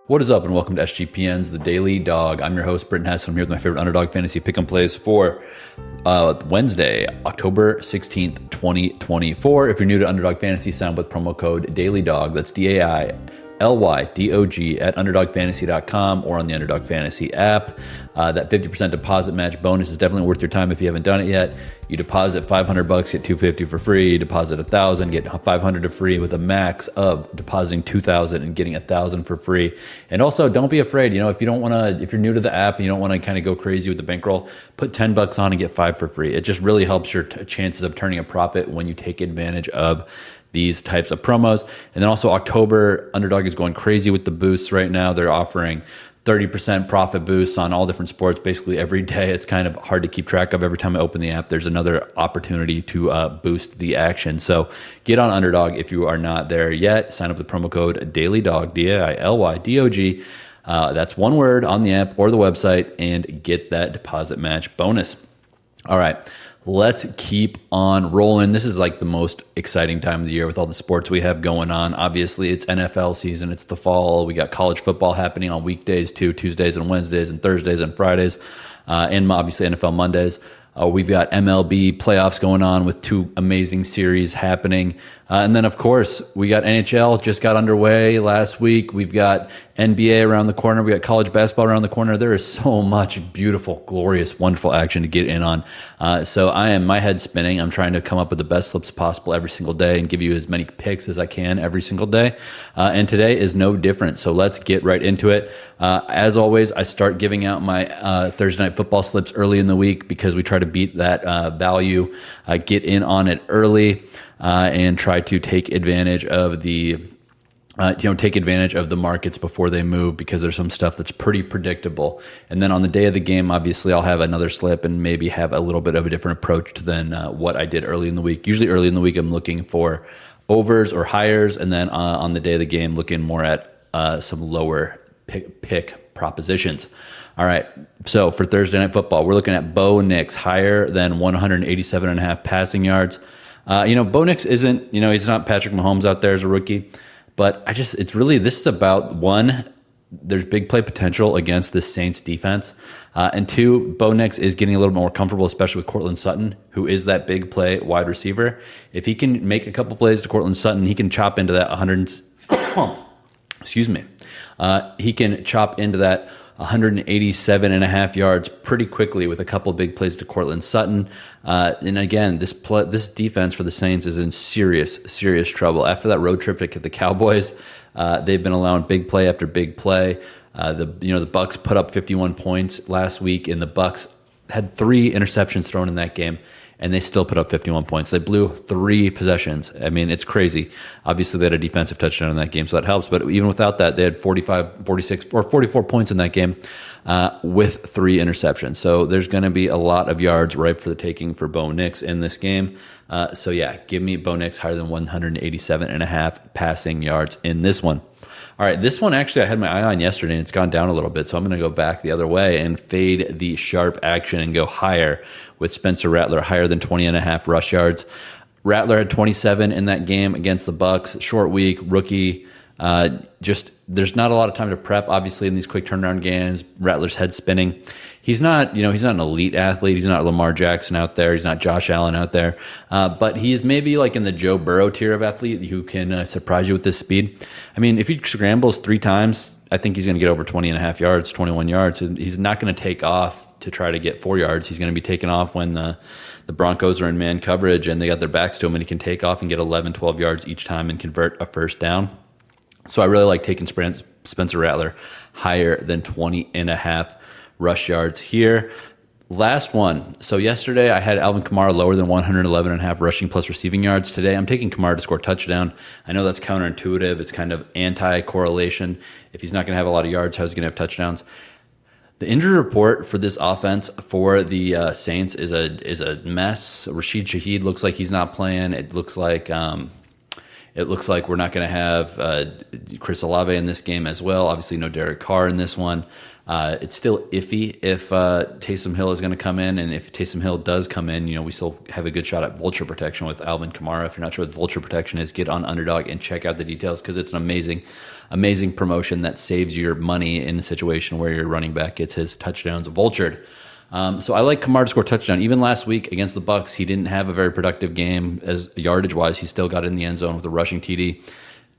What is up, and welcome to SGPN's The Daily Dog. I'm your host, Britton Hess. I'm here with my favorite Underdog Fantasy Pick'em plays for Wednesday, October 16th, 2024. If you're new to Underdog Fantasy, sign up with promo code DailyDog. That's DAILYDOG at UnderdogFantasy.com or on the Underdog Fantasy app. That 50% deposit match bonus is definitely worth your time if you haven't done it yet. You deposit $500, get $250 for free. You deposit $1,000, get $500 for free, with a max of depositing $2,000 and getting $1,000 for free. And also, don't be afraid. If you're new to the app and you don't want to kind of go crazy with the bankroll, put $10 on and get $5 for free. It just really helps your chances of turning a profit when you take advantage of these types of promos. And then also October, Underdog is going crazy with the boosts right now. They're offering 30% profit boosts on all different sports basically every day. It's kind of hard to keep track of. Every time I open the app, there's another opportunity to boost the action. So get on Underdog if you are not there yet. Sign up with the promo code DailyDog, DAILYDOG. That's one word on the app or the website, and get that deposit match bonus. All right, let's keep on rolling. This is like the most exciting time of the year with all the sports we have going on. Obviously, it's NFL season. It's the fall. We got college football happening on weekdays too, Tuesdays and Wednesdays and Thursdays and Fridays, and obviously NFL Mondays. We've got MLB playoffs going on with two amazing series happening. And then, of course, we got NHL just got underway last week. We've got NBA around the corner. We got college basketball around the corner. There is so much beautiful, glorious, wonderful action to get in on. So my head's spinning. I'm trying to come up with the best slips possible every single day and give you as many picks as I can every single day. And today is no different. So let's get right into it. As always, I start giving out my Thursday night football slips early in the week because we try to beat that value, get in on it early, and try to take advantage of the markets before they move, because there's some stuff that's pretty predictable. And then on the day of the game, obviously, I'll have another slip and maybe have a little bit of a different approach than what I did early in the week. Usually early in the week, I'm looking for overs or highers, and then on the day of the game, looking more at some lower pick propositions. All right, so for Thursday Night Football, we're looking at Bo Nix higher than 187.5 passing yards. Bo Nix isn't, he's not Patrick Mahomes out there as a rookie, but this is about, one, there's big play potential against the Saints defense, and two, Bo Nix is getting a little more comfortable, especially with Courtland Sutton, who is that big play wide receiver. If he can make a couple plays to Courtland Sutton, he can chop into that 187.5 yards pretty quickly with a couple big plays to Courtland Sutton. And again, this defense for the Saints is in serious trouble. After that road trip to the Cowboys, they've been allowing big play after big play. The Bucks put up 51 points last week, and the Bucks had 3 interceptions thrown in that game, and they still put up 51 points. They blew 3 possessions. I mean, it's crazy. Obviously, they had a defensive touchdown in that game, so that helps. But even without that, they had 45, 46, or 44 points in that game with 3 interceptions. So there's going to be a lot of yards ripe for the taking for Bo Nix in this game. Give me Bo Nix higher than 187.5 passing yards in this one. All right, this one actually I had my eye on yesterday, and it's gone down a little bit, so I'm going to go back the other way and fade the sharp action and go higher with Spencer Rattler, higher than 20.5 rush yards. Rattler had 27 in that game against the Bucks. Short week, rookie. There's not a lot of time to prep, obviously, in these quick turnaround games. Rattler's head spinning. He's not an elite athlete. He's not Lamar Jackson out there. He's not Josh Allen out there. But he's maybe like in the Joe Burrow tier of athlete who can surprise you with this speed. I mean, if he scrambles 3 times, I think he's going to get over 20.5 yards, 21 yards. And he's not going to take off to try to get 4 yards. He's going to be taking off when the Broncos are in man coverage and they got their backs to him, and he can take off and get 11, 12 yards each time and convert a first down. So I really like taking Spencer Rattler higher than 20.5 rush yards here. Last one. So yesterday I had Alvin Kamara lower than 111.5 rushing plus receiving yards. Today I'm taking Kamara to score touchdown. I know that's counterintuitive. It's kind of anti-correlation. If he's not going to have a lot of yards, how's he going to have touchdowns? The injury report for this offense for the Saints is a mess. Rashid Shaheed looks like he's not playing. It looks like It looks like we're not going to have Chris Olave in this game as well. Obviously, no Derek Carr in this one. It's still iffy if Taysom Hill is going to come in, and if Taysom Hill does come in, we still have a good shot at vulture protection with Alvin Kamara. If you're not sure what vulture protection is, get on Underdog and check out the details because it's an amazing promotion that saves your money in a situation where your running back gets his touchdowns vultured. So I like Kamara to score touchdown. Even last week against the Bucs, he didn't have a very productive game as yardage wise. He still got in the end zone with a rushing TD.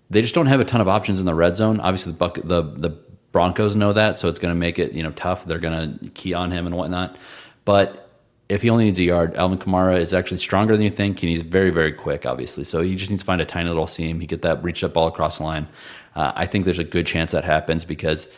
They just don't have a ton of options in the red zone. Obviously, the Broncos know that, so it's going to make it tough. They're going to key on him and whatnot. But if he only needs a yard, Alvin Kamara is actually stronger than you think, and he's very, very quick, obviously. So he just needs to find a tiny little seam. He get that reach that ball across the line. I think there's a good chance that happens because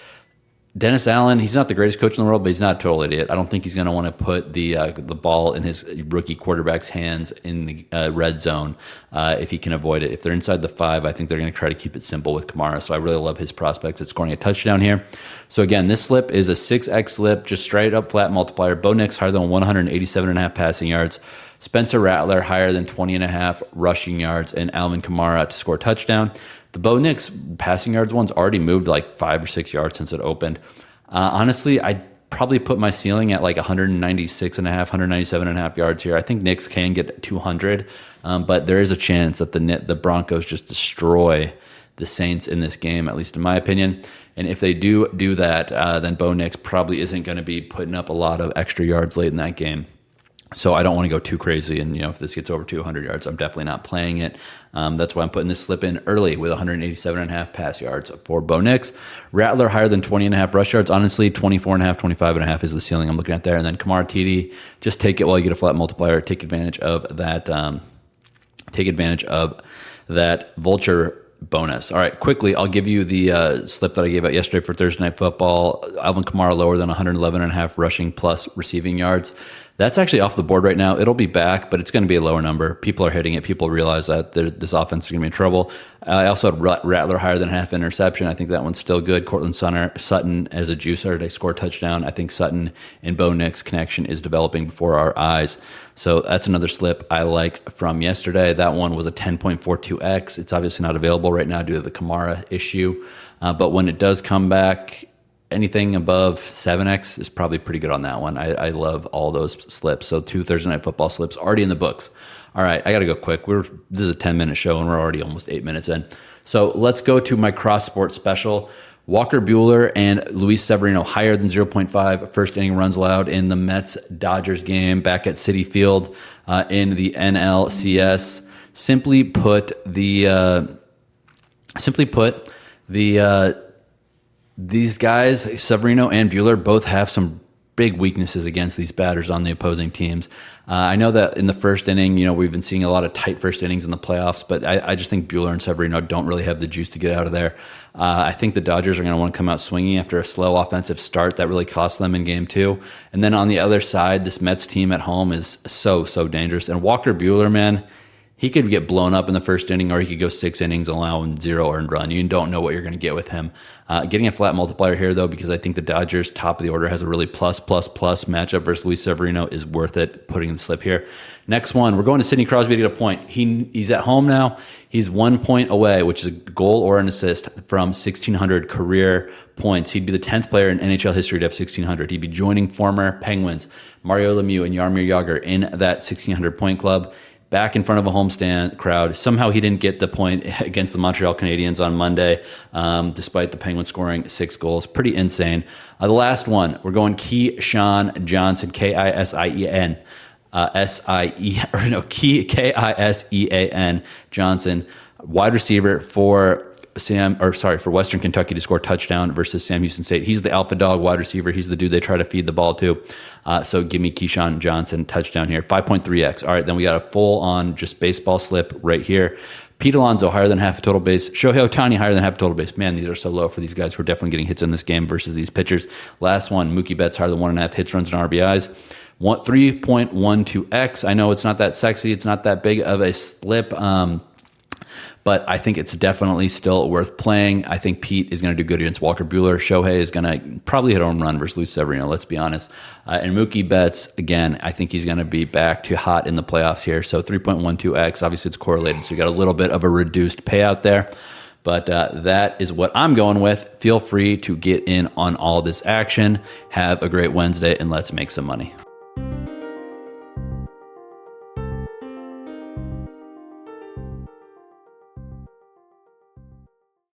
Dennis Allen, he's not the greatest coach in the world, but he's not a total idiot. I don't think he's going to want to put the ball in his rookie quarterback's hands in the red zone if he can avoid it. If they're inside the 5, I think they're going to try to keep it simple with Kamara. So I really love his prospects at scoring a touchdown here. So again, this slip is a 6x slip, just straight up flat multiplier. Bo Nix higher than 187.5 passing yards. Spencer Rattler higher than 20.5 rushing yards, and Alvin Kamara to score a touchdown. The Bo Nix passing yards one's already moved like 5 or 6 yards since it opened. Honestly, I'd probably put my ceiling at like 196.5, 197.5 yards here. I think Nix can get 200, but there is a chance that the Broncos just destroy the Saints in this game, at least in my opinion. And if they do that, then Bo Nix probably isn't going to be putting up a lot of extra yards late in that game. So I don't want to go too crazy, and if this gets over 200 yards, I'm definitely not playing it. That's why I'm putting this slip in early with 187.5 pass yards for Bo Nix. Rattler higher than 20.5 rush yards. Honestly, 24.5, 25.5 is the ceiling I'm looking at there. And then Kamara TD, just take it while you get a flat multiplier. Take advantage of that. Take advantage of that vulture bonus. All right, quickly, I'll give you the slip that I gave out yesterday for Thursday Night Football. Alvin Kamara lower than 111.5 rushing plus receiving yards. That's actually off the board right now. It'll be back, but it's going to be a lower number. People are hitting it. People realize that this offense is going to be in trouble. I also had Rattler higher than half interception. I think that one's still good. Courtland Sutton as a juicer to score a touchdown. I think Sutton and Bo Nix connection is developing before our eyes. So that's another slip I like from yesterday. That one was a 10.42x. It's obviously not available right now due to the Kamara issue. But when it does come back, anything above 7x is probably pretty good on that one. I love all those slips. So 2 Thursday Night Football slips already in the books. All right, I got to go quick. This is a 10-minute show, and we're already almost 8 minutes in. So let's go to my cross-sport special. Walker Buehler and Luis Severino higher than 0.5 first inning runs allowed in the Mets-Dodgers game back at Citi Field in the NLCS. Simply put, these guys, Severino and Buehler, both have some big weaknesses against these batters on the opposing teams. I know that in the first inning, we've been seeing a lot of tight first innings in the playoffs, but I just think Buehler and Severino don't really have the juice to get out of there. I think the Dodgers are going to want to come out swinging after a slow offensive start that really cost them in Game 2. And then on the other side, this Mets team at home is so dangerous. And Walker Buehler, man, he could get blown up in the first inning, or he could go 6 innings, allowing 0 earned run. You don't know what you're going to get with him. Getting a flat multiplier here, though, because I think the Dodgers, top of the order, has a really plus matchup versus Luis Severino is worth it, putting in the slip here. Next one, we're going to Sidney Crosby to get a point. He's at home now. He's 1 point away, which is a goal or an assist from 1,600 career points. He'd be the 10th player in NHL history to have 1,600. He'd be joining former Penguins Mario Lemieux and Jaromir Jagr in that 1,600 point club. Back in front of a homestand crowd. Somehow he didn't get the point against the Montreal Canadiens on Monday, despite the Penguins scoring 6 goals. Pretty insane. The last one, we're going Kisean Johnson, Kisean, Kisean Johnson, wide receiver for Western Kentucky to score a touchdown versus Sam Houston State. He's the alpha dog wide receiver. He's the dude they try to feed the ball to. So give me Kisean Johnson touchdown here. 5.3x. All right, then we got a full-on just baseball slip right here. Pete Alonso higher than half a total base. Shohei Ohtani higher than half a total base. Man, these are so low for these guys who are definitely getting hits in this game versus these pitchers. Last one, Mookie Betts higher than 1.5 hits, runs, and RBIs. 3.12x. I know it's not that sexy. It's not that big of a slip. but I think it's definitely still worth playing. I think Pete is going to do good against Walker Buehler. Shohei is going to probably hit a home run versus Luis Severino, let's be honest. And Mookie Betts, again, I think he's going to be back to hot in the playoffs here. So 3.12x, obviously it's correlated, so you got a little bit of a reduced payout there. But that is what I'm going with. Feel free to get in on all this action. Have a great Wednesday, and let's make some money.